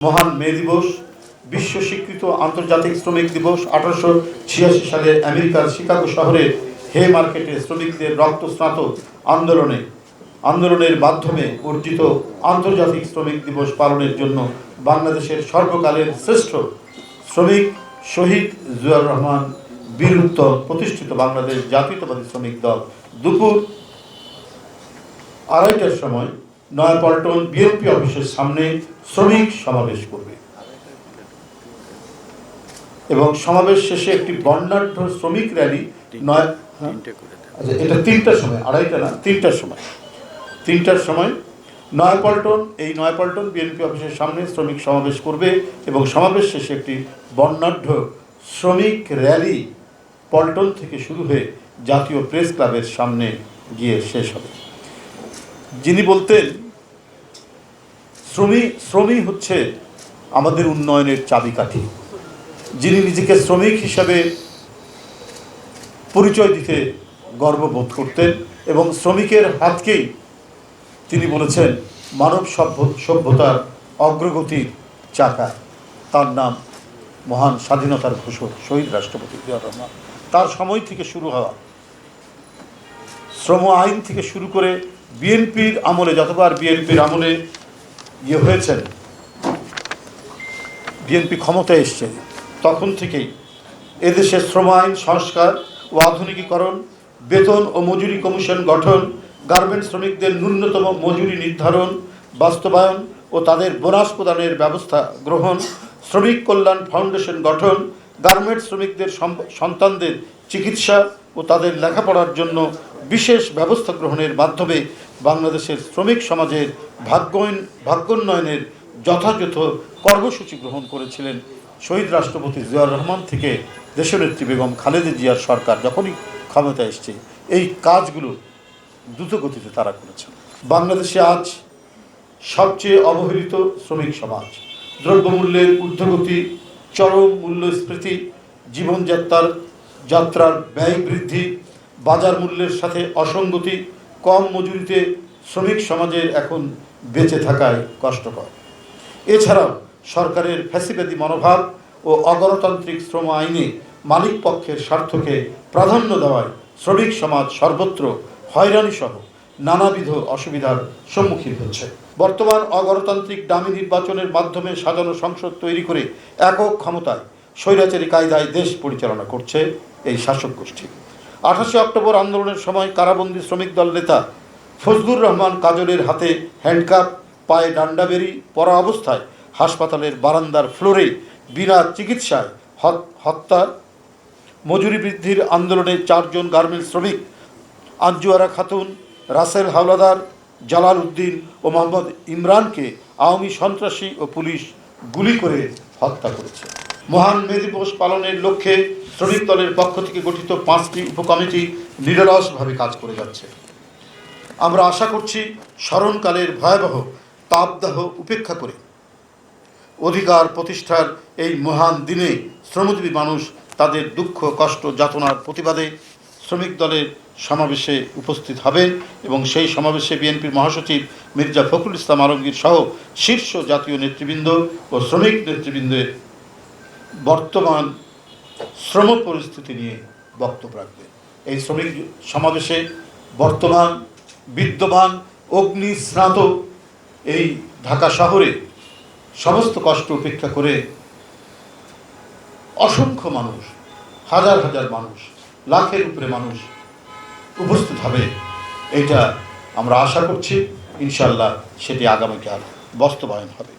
মহান মে দিবস বিশ্ব স্বীকৃত আন্তর্জাতিক শ্রমিক দিবস 1886 সালে আমেরিকার শিকাগো শহরে হে মার্কেটে শ্রমিকদের রক্তস্নাত আন্দোলনের মাধ্যমে অর্জিত আন্তর্জাতিক শ্রমিক দিবস পালনের জন্য বাংলাদেশের সর্বকালের শ্রেষ্ঠ শ্রমিক শহীদ জিয়াউর রহমান বীর উত্তম প্রতিষ্ঠিত বাংলাদেশ জাতীয়তাবাদী শ্রমিক দল দুপুর 2:30টার সময় নয়াপল্টন বিএনপি অফিসের সামনে শ্রমিক সমাবেশ করবে এবং সমাবেশ শেষে একটি বর্ণাঢ্য শ্রমিক র্যালি এটা 3টার সময়, 2:30টা না, 3টার সময় নয়াপল্টন বিএনপি অফিসের সামনে শ্রমিক সমাবেশ করবে এবং সমাবেশ শেষে একটি বর্ণাঢ্য শ্রমিক র্যালি পল্টন থেকে শুরু হয়ে জাতীয় প্রেস ক্লাবের সামনে গিয়ে শেষ হবে। যিনি বলতেন শ্রমিক হচ্ছে আমাদের উন্নয়নের চাবিকাঠি, যিনি নিজেকে শ্রমিক হিসাবে পরিচয় দিতে গর্ববোধ করতেন এবং শ্রমিকের হাতকেই তিনি বলেছেন মানব সভ্যতার অগ্রগতির চাকা। তার নাম মহান স্বাধীনতার ঘোষক শহীদ রাষ্ট্রপতি জিয়াউর রহমান। তার সময় থেকে শুরু হওয়া শ্রম আইন থেকে শুরু করে বিএনপির আমলে, যতবার বিএনপির আমলে হয়েছেন, বিএনপি ক্ষমতায় এসছে, তখন থেকেই এদেশে শ্রম আইন সংস্কার ও আধুনিকীকরণ, বেতন ও মজুরি কমিশন গঠন, গার্মেন্টস শ্রমিকদের ন্যূনতম মজুরি নির্ধারণ বাস্তবায়ন ও তাদের বোনাস প্রদানের ব্যবস্থা গ্রহণ, শ্রমিক কল্যাণ ফাউন্ডেশন গঠন, গার্মেন্টস শ্রমিকদের সন্তানদের চিকিৎসা ও তাদের লেখাপড়ার জন্য বিশেষ ব্যবস্থা গ্রহণের মাধ্যমে বাংলাদেশের শ্রমিক সমাজের ভাগ্যোন্নয়নের যথাযথ কর্মসূচি গ্রহণ করেছিলেন শহীদ রাষ্ট্রপতি জিয়াউর রহমান থেকে দেশনেত্রী বেগম খালেদা জিয়ার সরকার যখনই ক্ষমতা এসছে। এই কাজগুলো দ্রুতগতিতে তারা করেছেন। বাংলাদেশে আজ সবচেয়ে অবহেলিত শ্রমিক সমাজ, দ্রব্যমূল্যের ঊর্ধ্বগতি, চরম মূল্যস্ফীতি, জীবনযাত্রার ব্যয় বৃদ্ধি, বাজার মূল্যের সাথে অসঙ্গতি, কম মজুরিতে শ্রমিক সমাজের এখন বেঁচে থাকায় কষ্টকর। এছাড়াও সরকারের ফ্যাসিবাদী মনোভাব ও অগণতান্ত্রিক শ্রম আইনে মালিক পক্ষের স্বার্থকে প্রাধান্য দেওয়ায় শ্রমিক সমাজ সর্বত্র হয়রানিসহ নানাবিধ অসুবিধার সম্মুখীন হচ্ছে। বর্তমান অগণতান্ত্রিক ডামি নির্বাচনের মাধ্যমে সাজানো সংসদ তৈরি করে একক ক্ষমতায় স্বৈরাচারী কায়দায় দেশ পরিচালনা করছে এই শাসক গোষ্ঠী। 28শে অক্টোবর আন্দোলনের সময় কারাবন্দী শ্রমিক দল নেতা ফজলুর রহমান কাজলের হাতে হ্যান্ডকাপ, পায়ে ডান্ডাবেরি পরা অবস্থায় হাসপাতালের বারান্দার ফ্লোরে বিনা চিকিৎসায় হত্যা, মজুরি বৃদ্ধির আন্দোলনে 4 জন গার্মেন্টস শ্রমিক আঞ্জুয়ারা খাতুন, রাসেল হাওলাদার, জালাল উদ্দিন ও মোহাম্মদ ইমরানকে আওয়ামী সন্ত্রাসী ও পুলিশ গুলি করে হত্যা করেছে। মহান মে দিবস পালনের লক্ষ্যে শ্রমিক দলের পক্ষ থেকে গঠিত 5টি উপকমিটি নিরলসভাবে কাজ করে যাচ্ছে। আমরা আশা করছি স্মরণকালের ভয়াবহ তাপদাহ উপেক্ষা করে অধিকার প্রতিষ্ঠার এই মহান দিনে শ্রমজীবী মানুষ তাদের দুঃখ, কষ্ট, যাতনার প্রতিবাদে শ্রমিক দলের সমাবেশে উপস্থিত হবেন এবং সেই সমাবেশে বিএনপির মহাসচিব মির্জা ফখরুল ইসলাম আলমগীর সহ শীর্ষ জাতীয় নেতৃবৃন্দ ও শ্রমিক নেতৃবৃন্দের বর্তমান শ্রম পরিস্থিতি নিয়ে বক্তব্য রাখবেন। এই শ্রমিক সমাবেশে বর্তমান বিদ্যমান অগ্নিস্নাত এই ঢাকা শহরে সমস্ত কষ্ট উপেক্ষা করে অসংখ্য মানুষ, হাজার হাজার মানুষ, লাখের উপরে মানুষ উপস্থিত হবে। এটা আমরা আশা করছি ইনশাআল্লাহ সেটি আগামীকাল বাস্তবায়ন হবে।